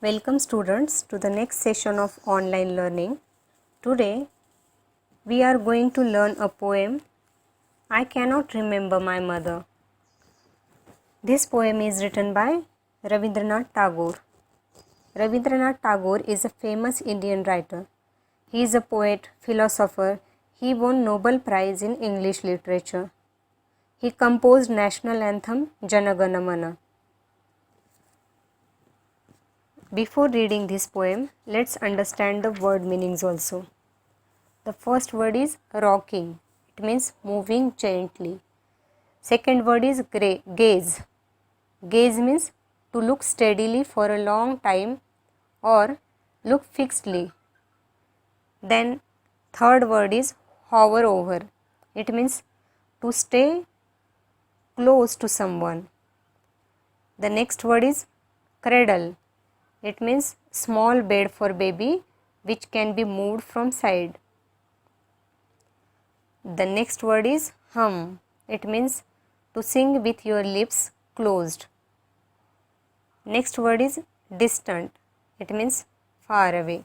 Welcome students to the next session of online learning. Today we are going to learn a poem, I Cannot Remember My Mother. This poem is written by Rabindranath Tagore. Rabindranath Tagore is a famous Indian writer. He is a poet, philosopher. He won Nobel Prize in English Literature. He composed national anthem Jana Gana Mana. Before reading this poem, let's understand the word meanings also. The first word is rocking. It means moving gently. Second word is gaze. Gaze means to look steadily for a long time or look fixedly. Then third word is hover over. It means to stay close to someone. The next word is cradle. It means small bed for baby which can be moved from side. The next word is hum. It means to sing with your lips closed. Next word is distant. It means far away.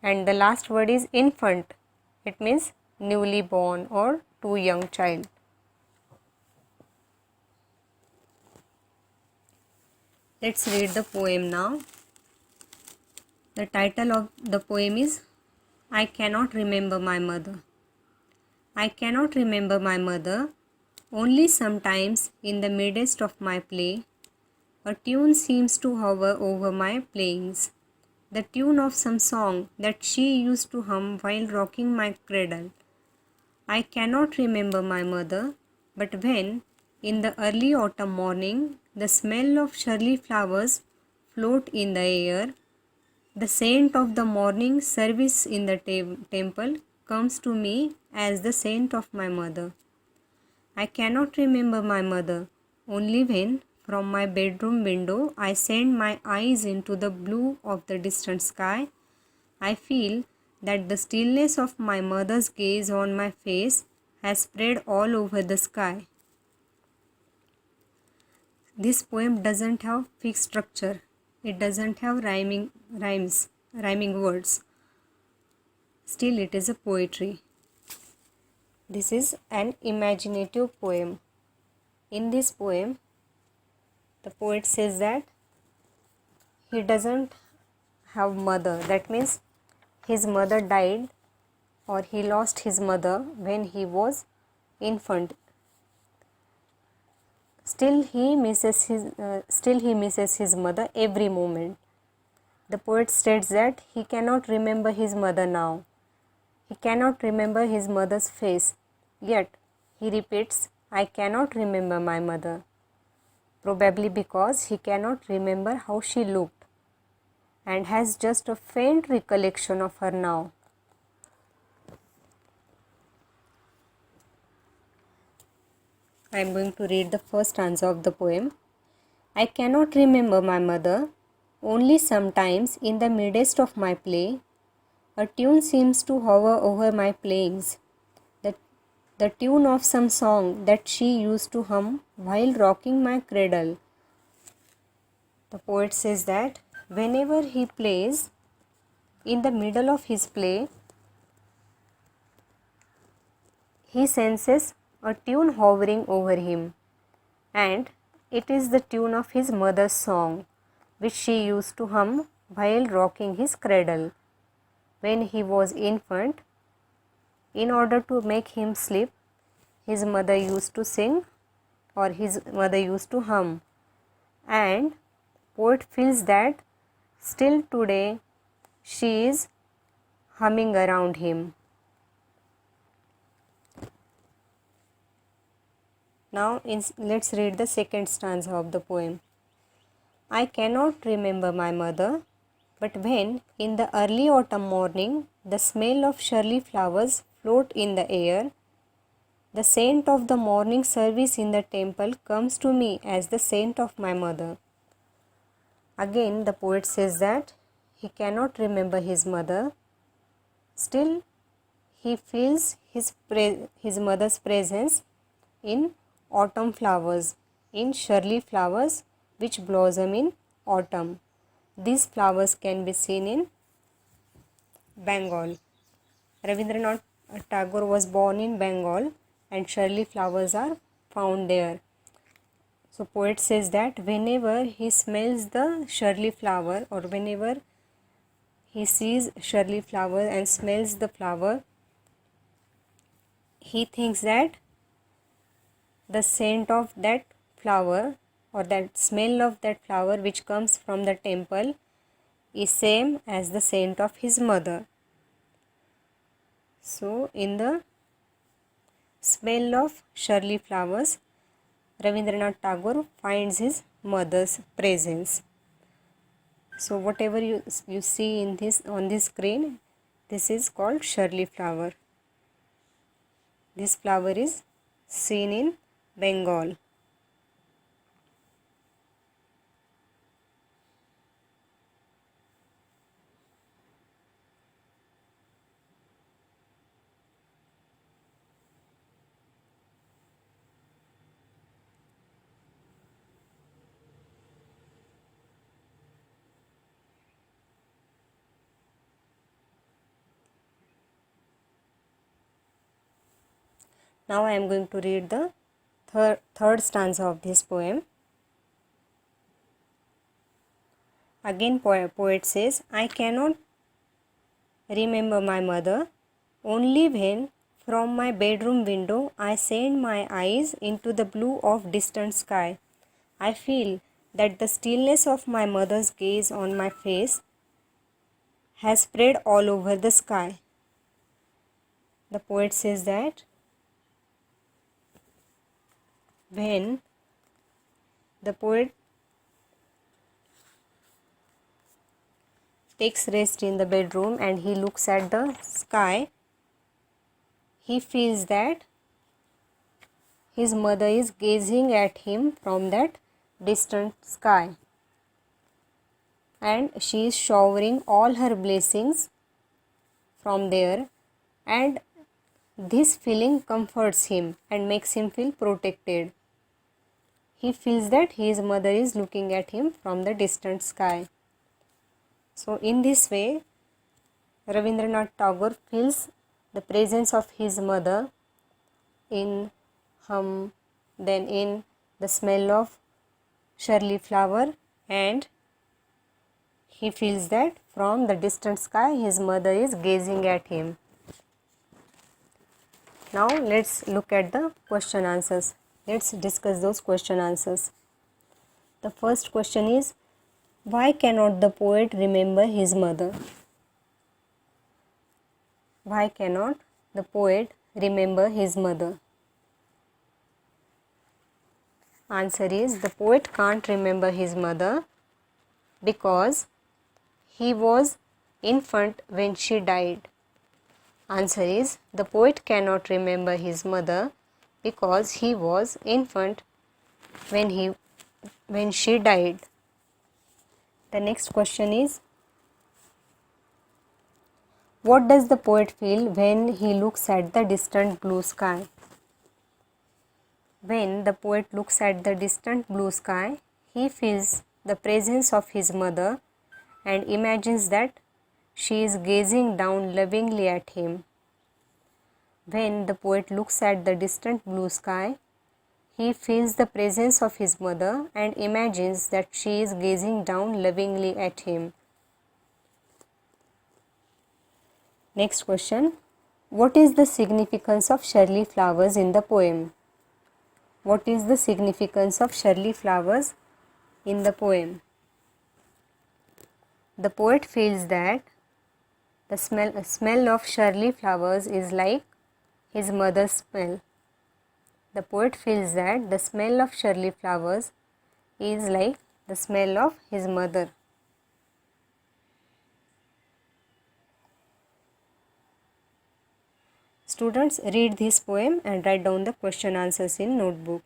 And the last word is infant. It means newly born or too young child. Let's read the poem now. The title of the poem is I Cannot Remember My Mother. I cannot remember my mother. Only sometimes in the midst of my play, a tune seems to hover over my playings. The tune of some song that she used to hum while rocking my cradle. I cannot remember my mother, but when, in the early autumn morning, the smell of Shirley flowers float in the air, the scent of the morning service in the temple comes to me as the scent of my mother. I cannot remember my mother, only when, from my bedroom window, I send my eyes into the blue of the distant sky, I feel that the stillness of my mother's gaze on my face has spread all over the sky. This poem doesn't have fixed structure. It doesn't have rhyming words. Still, it is a poetry. This is an imaginative poem. In this poem, the poet says that he doesn't have mother. That means his mother died or he lost his mother when he was infant. Still he misses his mother every moment. The poet states that he cannot remember his mother now. He cannot remember his mother's face. Yet he repeats, I cannot remember my mother. Probably because he cannot remember how she looked and has just a faint recollection of her now. I am going to read the first stanza of the poem. I cannot remember my mother. Only sometimes in the midst of my play, a tune seems to hover over my playings. The tune of some song that she used to hum while rocking my cradle. The poet says that whenever he plays, in the middle of his play, he senses a tune hovering over him, and it is the tune of his mother's song, which she used to hum while rocking his cradle. When he was infant, in order to make him sleep, his mother used to sing or his mother used to hum, and poet feels that still today she is humming around him. Now let's read the second stanza of the poem. I cannot remember my mother, but when in the early autumn morning the smell of Shirley flowers float in the air, the scent of the morning service in the temple comes to me as the scent of my mother. Again the poet says that he cannot remember his mother, still he feels his mother's presence in autumn flowers, in Shirley flowers which blossom in autumn. These flowers can be seen in Bengal. Rabindranath Tagore was born in Bengal and Shirley flowers are found there. So poet says that whenever he smells the Shirley flower or whenever he sees Shirley flower and smells the flower, he thinks that the scent of that flower or that smell of that flower which comes from the temple is same as the scent of his mother. So in the smell of Shirley flowers, Rabindranath Tagore finds his mother's presence. So whatever you see in this on this screen, this is called Shirley flower. This flower is seen in Bengal. Now I am going to read the third stanza of this poem. Again poet says, I cannot remember my mother, only when from my bedroom window I send my eyes into the blue of distant sky. I feel that the stillness of my mother's gaze on my face has spread all over the sky. The poet says that when the poet takes rest in the bedroom and he looks at the sky, he feels that his mother is gazing at him from that distant sky and she is showering all her blessings from there, and this feeling comforts him and makes him feel protected. He feels that his mother is looking at him from the distant sky. So in this way, Rabindranath Tagore feels the presence of his mother in hum, then in the smell of Shirley flower, and he feels that from the distant sky his mother is gazing at him. Now let's look at the question answers. Let's discuss those question answers. The first question is, why cannot the poet remember his mother? Why cannot the poet remember his mother? Answer is, the poet can't remember his mother because he was infant when she died. Answer is, the poet cannot remember his mother because he was infant when she died. The next question is, what does the poet feel when he looks at the distant blue sky? When the poet looks at the distant blue sky, he feels the presence of his mother and imagines that she is gazing down lovingly at him. When the poet looks at the distant blue sky, he feels the presence of his mother and imagines that she is gazing down lovingly at him. Next question. What is the significance of Shirley flowers in the poem? What is the significance of Shirley flowers in the poem? The poet feels that the smell of Shirley flowers is like his mother's smell. The poet feels that the smell of Shirley flowers is like the smell of his mother. Students, read this poem and write down the question answers in notebook.